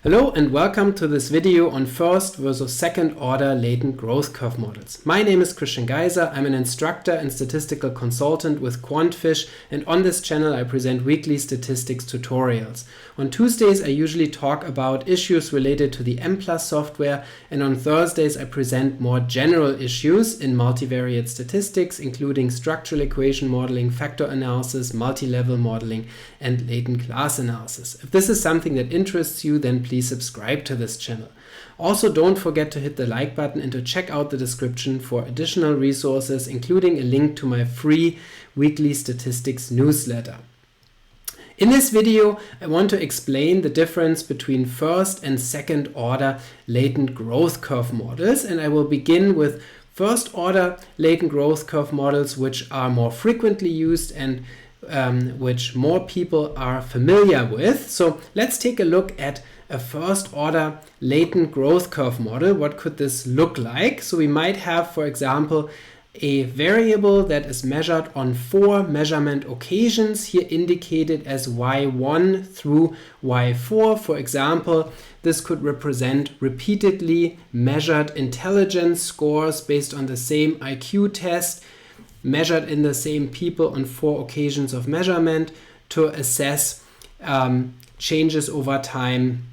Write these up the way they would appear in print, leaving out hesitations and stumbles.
Hello and welcome to this video on first versus second order latent growth curve models. My name is Geiser. I'm an instructor and statistical consultant with QuantFish, and on this channel I present weekly statistics tutorials. On Tuesdays I usually talk about issues related to the Mplus software, and on Thursdays I present more general issues in multivariate statistics, including structural equation modeling, factor analysis, multi-level modeling, and latent class analysis. If this is something that interests you, then please subscribe to this channel. Also, don't forget to hit the like button and to check out the description for additional resources, including a link to my free weekly statistics newsletter. In this video, I want to explain the difference between first and second order latent growth curve models, and I will begin with first order latent growth curve models, which are more frequently used and which more people are familiar with. So let's take a look at a first order latent growth curve model. What could this look like? So we might have, for example, a variable that is measured on 4 measurement occasions, here indicated as y1 through y4. For example, this could represent repeatedly measured intelligence scores based on the same IQ test, measured in the same people on 4 occasions of measurement to assess changes over time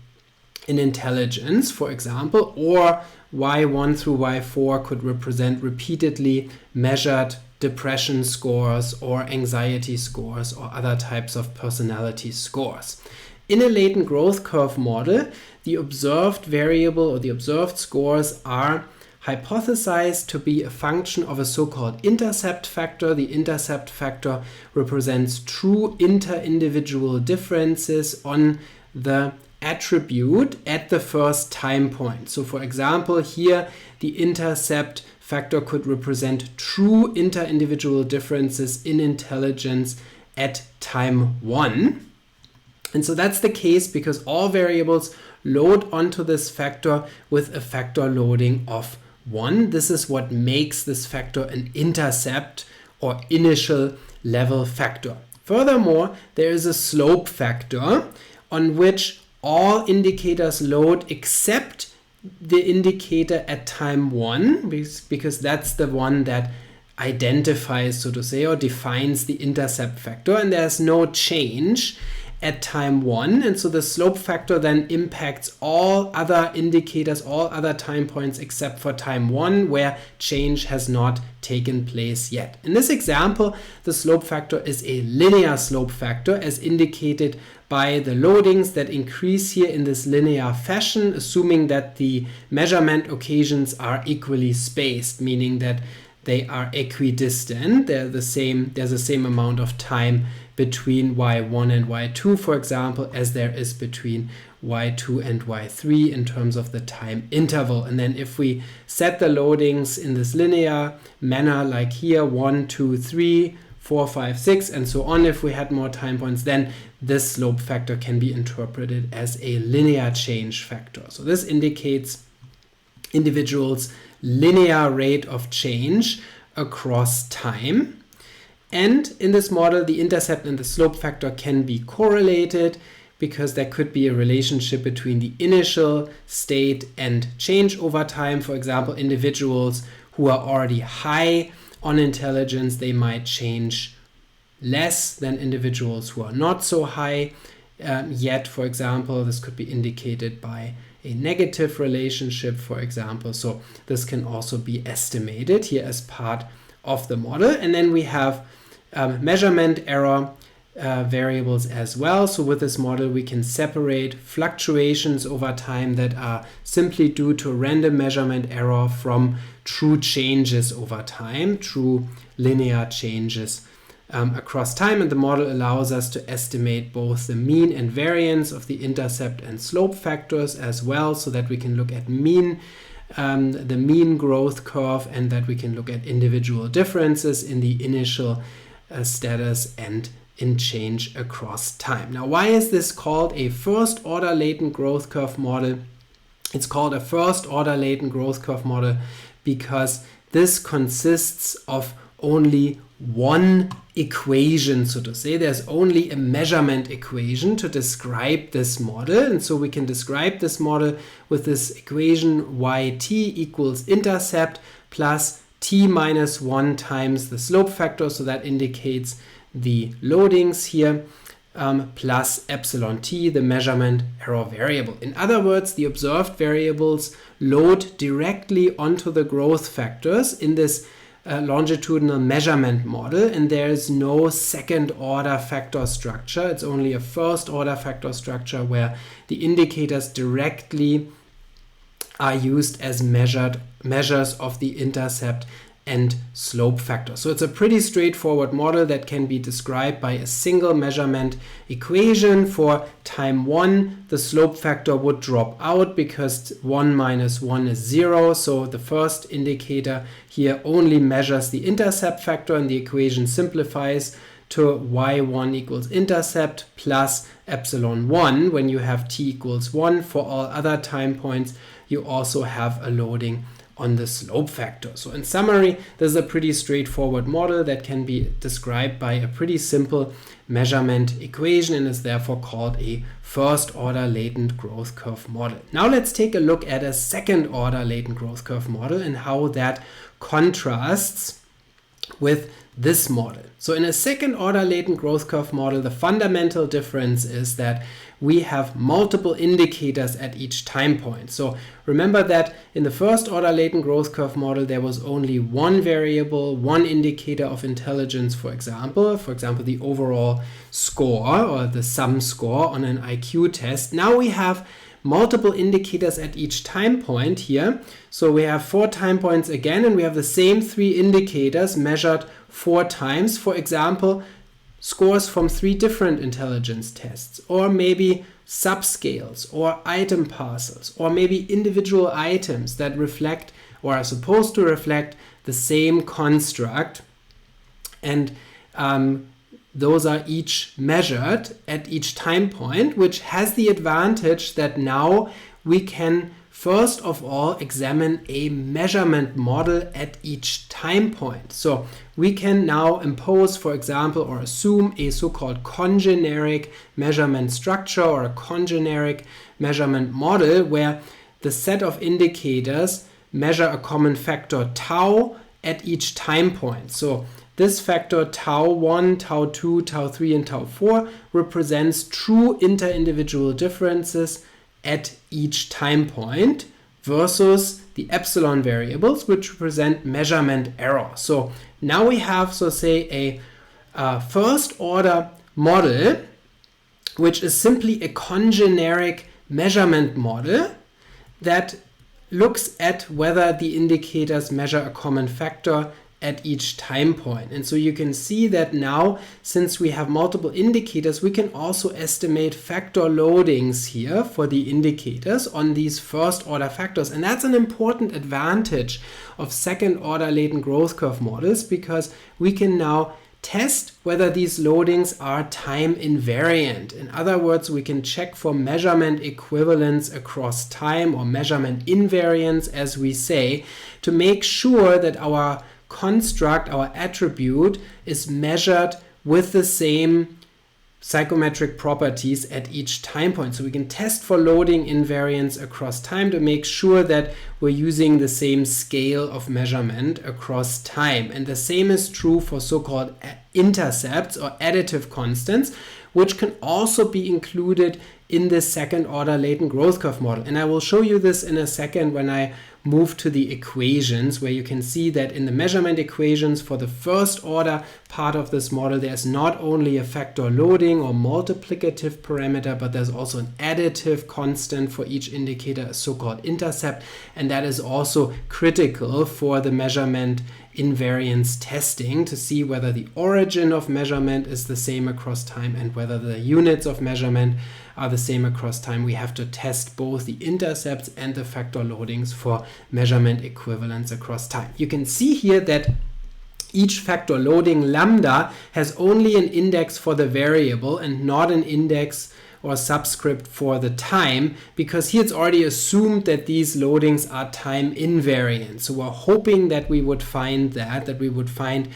in intelligence, for example, or y1 through y4 could represent repeatedly measured depression scores or anxiety scores or other types of personality scores. In a latent growth curve model, the observed variable or the observed scores are hypothesized to be a function of a so-called intercept factor. The intercept factor represents true inter-individual differences on the attribute at the first time point. So for example, here the intercept factor could represent true inter-individual differences in intelligence at time 1. And so that's the case because all variables load onto this factor with a factor loading of 1. This is what makes this factor an intercept or initial level factor. Furthermore, there is a slope factor on which all indicators load except the indicator at time 1, because that's the one that identifies, so to say, or defines the intercept factor, and there's no change at time 1, and so the slope factor then impacts all other indicators, all other time points except for time 1, where change has not taken place yet. In this example, the slope factor is a linear slope factor as indicated by the loadings that increase here in this linear fashion, assuming that the measurement occasions are equally spaced, meaning that they are equidistant. There's the same amount of time between y1 and y2, for example, as there is between y2 and y3 in terms of the time interval. And then if we set the loadings in this linear manner, like here, 1, 2, 3, 4, 5, 6, and so on, if we had more time points, then this slope factor can be interpreted as a linear change factor. So this indicates individuals' linear rate of change across time. And in this model, the intercept and the slope factor can be correlated because there could be a relationship between the initial state and change over time. For example, individuals who are already high on intelligence, they might change less than individuals who are not so high yet. For example, this could be indicated by a negative relationship, for example. So this can also be estimated here as part of the model. And then we have measurement error variables as well. So with this model, we can separate fluctuations over time that are simply due to random measurement error from true changes over time, true linear changes across time. And the model allows us to estimate both the mean and variance of the intercept and slope factors as well, so that we can look at the mean growth curve, and that we can look at individual differences in the initial status and in change across time. Now, why is this called a first order latent growth curve model? It's called a first order latent growth curve model because this consists of only one equation, so to say. There's only a measurement equation to describe this model, and so we can describe this model with this equation yt equals intercept plus t minus 1 times the slope factor, so that indicates the loadings here, plus epsilon t, the measurement error variable. In other words, the observed variables load directly onto the growth factors in this longitudinal measurement model, and there is no second order factor structure. It's only a first order factor structure where the indicators directly are used as measures of the intercept and slope factor. So it's a pretty straightforward model that can be described by a single measurement equation. For time 1, the slope factor would drop out because 1 minus 1 is 0. So the first indicator here only measures the intercept factor, and the equation simplifies to y1 equals intercept plus epsilon 1 when you have t equals 1. For all other time points, you also have a loading on the slope factor. So in summary, this is a pretty straightforward model that can be described by a pretty simple measurement equation and is therefore called a first order latent growth curve model. Now let's take a look at a second order latent growth curve model and how that contrasts with this model. So in a second order latent growth curve model, the fundamental difference is that we have multiple indicators at each time point. So remember that in the first order latent growth curve model, there was only one variable, one indicator of intelligence, for example, the overall score or the sum score on an IQ test. Now we have multiple indicators at each time point here. So we have 4 time points again, and we have the same 3 indicators measured 4 times. For example, scores from 3 different intelligence tests, or maybe subscales or item parcels, or maybe individual items that reflect or are supposed to reflect the same construct, and those are each measured at each time point, which has the advantage that now we can first of all examine a measurement model at each time point. So we can now impose, for example, or assume a so-called congeneric measurement structure or a congeneric measurement model where the set of indicators measure a common factor tau at each time point. So this factor tau 1, tau 2, tau 3, and tau 4 represents true inter-individual differences at each time point versus the epsilon variables, which represent measurement error. So now we have, so say, a first order model, which is simply a congeneric measurement model that looks at whether the indicators measure a common factor at each time point. And so you can see that now, since we have multiple indicators, we can also estimate factor loadings here for the indicators on these first order factors. And that's an important advantage of second order latent growth curve models, because we can now test whether these loadings are time invariant. In other words, we can check for measurement equivalence across time, or measurement invariance, as we say, to make sure that our construct, our attribute, is measured with the same psychometric properties at each time point. So we can test for loading invariance across time to make sure that we're using the same scale of measurement across time. And the same is true for so-called intercepts or additive constants, which can also be included in this second order latent growth curve model. And I will show you this in a second when I move to the equations, where you can see that in the measurement equations for the first order part of this model, there's not only a factor loading or multiplicative parameter, but there's also an additive constant for each indicator, a so-called intercept, and that is also critical for the measurement invariance testing to see whether the origin of measurement is the same across time and whether the units of measurement are the same across time. We have to test both the intercepts and the factor loadings for measurement equivalence across time. You can see here that each factor loading lambda has only an index for the variable and not an index or subscript for the time, because here it's already assumed that these loadings are time invariant. So we're hoping that we would find that we would find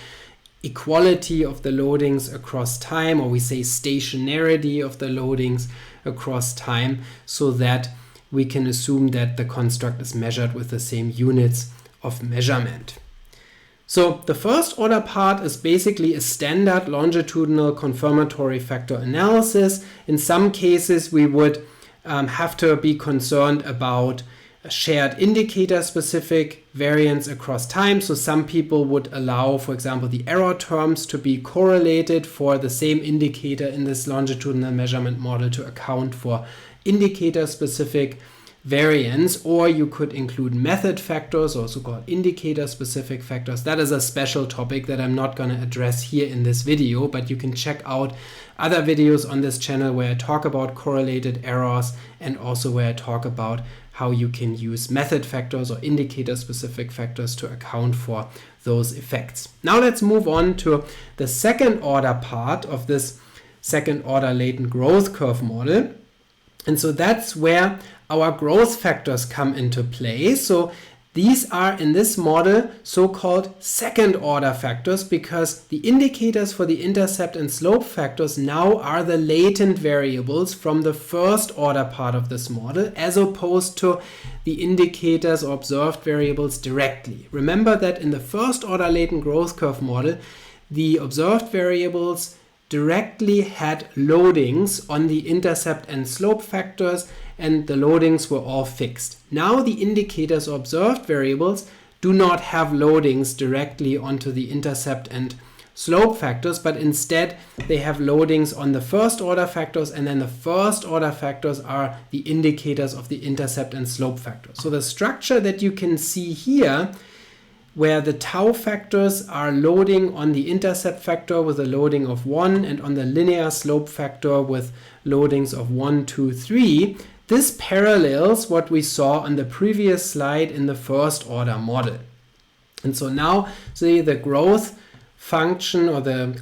equality of the loadings across time, or we say stationarity of the loadings across time, so that we can assume that the construct is measured with the same units of measurement. So the first order part is basically a standard longitudinal confirmatory factor analysis. In some cases, we would have to be concerned about a shared indicator-specific variance across time. So some people would allow, for example, the error terms to be correlated for the same indicator in this longitudinal measurement model to account for indicator-specific variance, or you could include method factors, or so-called indicator-specific factors. That is a special topic that I'm not going to address here in this video, but you can check out other videos on this channel where I talk about correlated errors, and also where I talk about how you can use method factors or indicator-specific factors to account for those effects. Now let's move on to the second order part of this second order latent growth curve model. And so that's where our growth factors come into play. So these are in this model so-called second order factors, because the indicators for the intercept and slope factors now are the latent variables from the first order part of this model, as opposed to the indicators or observed variables directly. Remember that in the first order latent growth curve model, the observed variables directly had loadings on the intercept and slope factors, and the loadings were all fixed. Now the indicators or observed variables do not have loadings directly onto the intercept and slope factors, but instead they have loadings on the first order factors, and then the first order factors are the indicators of the intercept and slope factors. So the structure that you can see here, where the tau factors are loading on the intercept factor with a loading of 1, and on the linear slope factor with loadings of 1, 2, 3, this parallels what we saw on the previous slide in the first order model. And so now, see, the growth function or the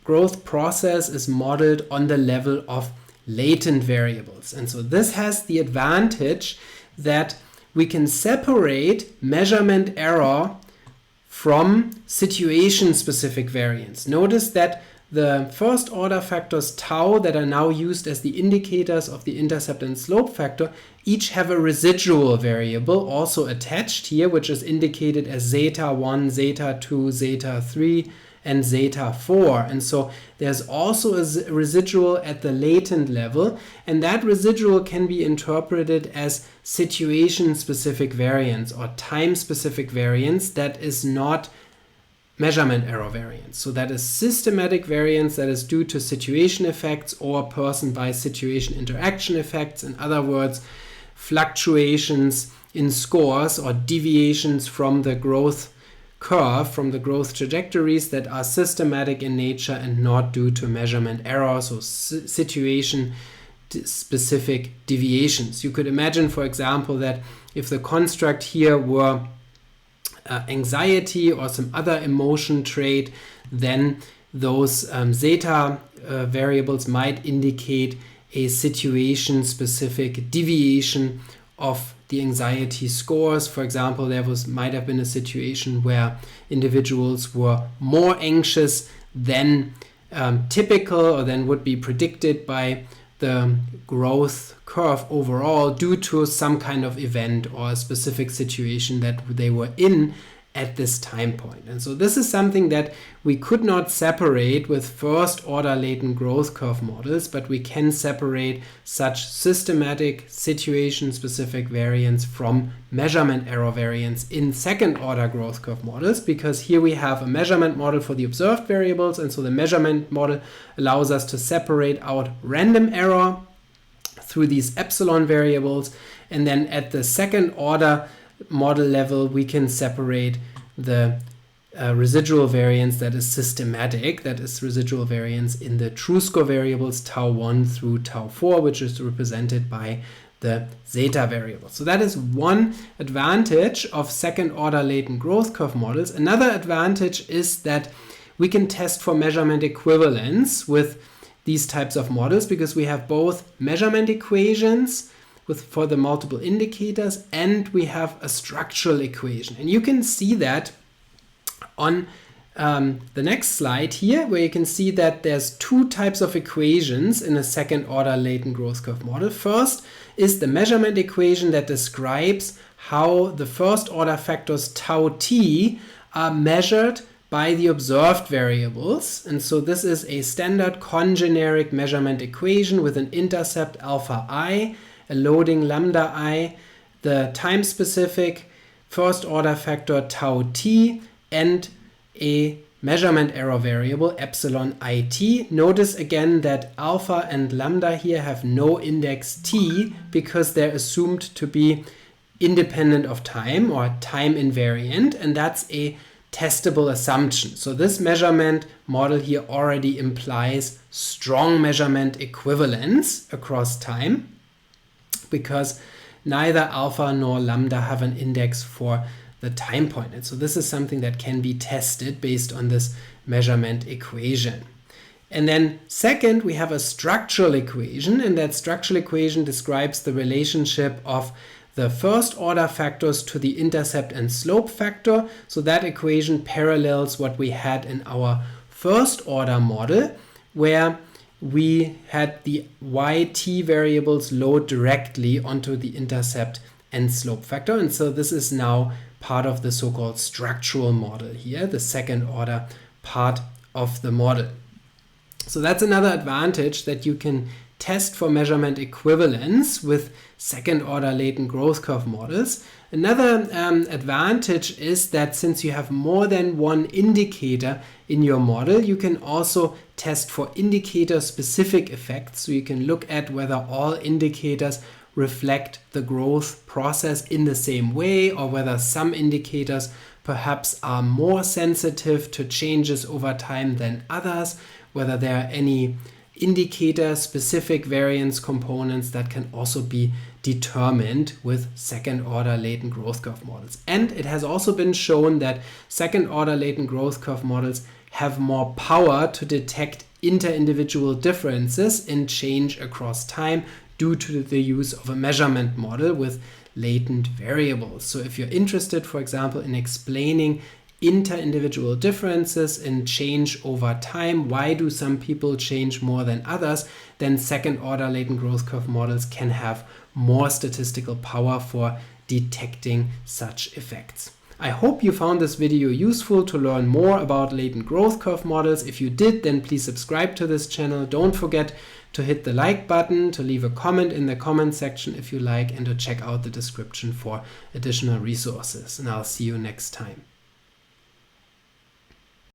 growth process is modeled on the level of latent variables. And so this has the advantage that we can separate measurement error from situation-specific variance. Notice that the first order factors tau that are now used as the indicators of the intercept and slope factor each have a residual variable also attached here, which is indicated as zeta 1, zeta 2, zeta 3, and zeta 4. And so there's also a residual at the latent level, and that residual can be interpreted as situation-specific variance or time-specific variance that is not measurement error variance. So that is systematic variance that is due to situation effects or person by situation interaction effects. In other words, fluctuations in scores or deviations from the growth curve, from the growth trajectories that are systematic in nature and not due to measurement errors or situation specific deviations. You could imagine, for example, that if the construct here were anxiety or some other emotion trait, then those zeta variables might indicate a situation-specific deviation of the anxiety scores. For example, might have been a situation where individuals were more anxious than typical or than would be predicted by the growth curve overall due to some kind of event or a specific situation that they were in at this time point. And so this is something that we could not separate with first order latent growth curve models, but we can separate such systematic situation specific variance from measurement error variance in second order growth curve models, because here we have a measurement model for the observed variables, and so the measurement model allows us to separate out random error through these epsilon variables, and then at the second order model level we can separate the residual variance that is systematic, that is residual variance in the true score variables tau 1 through tau 4, which is represented by the zeta variable. So that is one advantage of second order latent growth curve models. Another advantage is that we can test for measurement equivalence with these types of models because we have both measurement equations for the multiple indicators, and we have a structural equation. And you can see that on the next slide here, where you can see that there's two types of equations in a second order latent growth curve model. First is the measurement equation that describes how the first order factors tau t are measured by the observed variables. And so this is a standard congeneric measurement equation with an intercept alpha I, a loading lambda I, the time specific first order factor tau t, and a measurement error variable epsilon it. Notice again that alpha and lambda here have no index t because they're assumed to be independent of time or time invariant, and that's a testable assumption. So this measurement model here already implies strong measurement equivalence across time because neither alpha nor lambda have an index for the time point. And so this is something that can be tested based on this measurement equation. And then second, we have a structural equation, and that structural equation describes the relationship of the first order factors to the intercept and slope factor. So that equation parallels what we had in our first order model, where we had the yt variables load directly onto the intercept and slope factor. And so this is now part of the so-called structural model here, the second order part of the model. So that's another advantage, that you can test for measurement equivalence with second order latent growth curve models. Another advantage is that since you have more than one indicator in your model, you can also test for indicator specific effects. So you can look at whether all indicators reflect the growth process in the same way, or whether some indicators perhaps are more sensitive to changes over time than others, whether there are any indicator specific variance components that can also be determined with second order latent growth curve models. And it has also been shown that second order latent growth curve models have more power to detect inter-individual differences in change across time due to the use of a measurement model with latent variables. So if you're interested, for example, in explaining inter-individual differences in change over time, why do some people change more than others, then second order latent growth curve models can have more statistical power for detecting such effects. I hope you found this video useful to learn more about latent growth curve models. If you did, then please subscribe to this channel. Don't forget to hit the like button, to leave a comment in the comment section if you like, and to check out the description for additional resources. And I'll see you next time.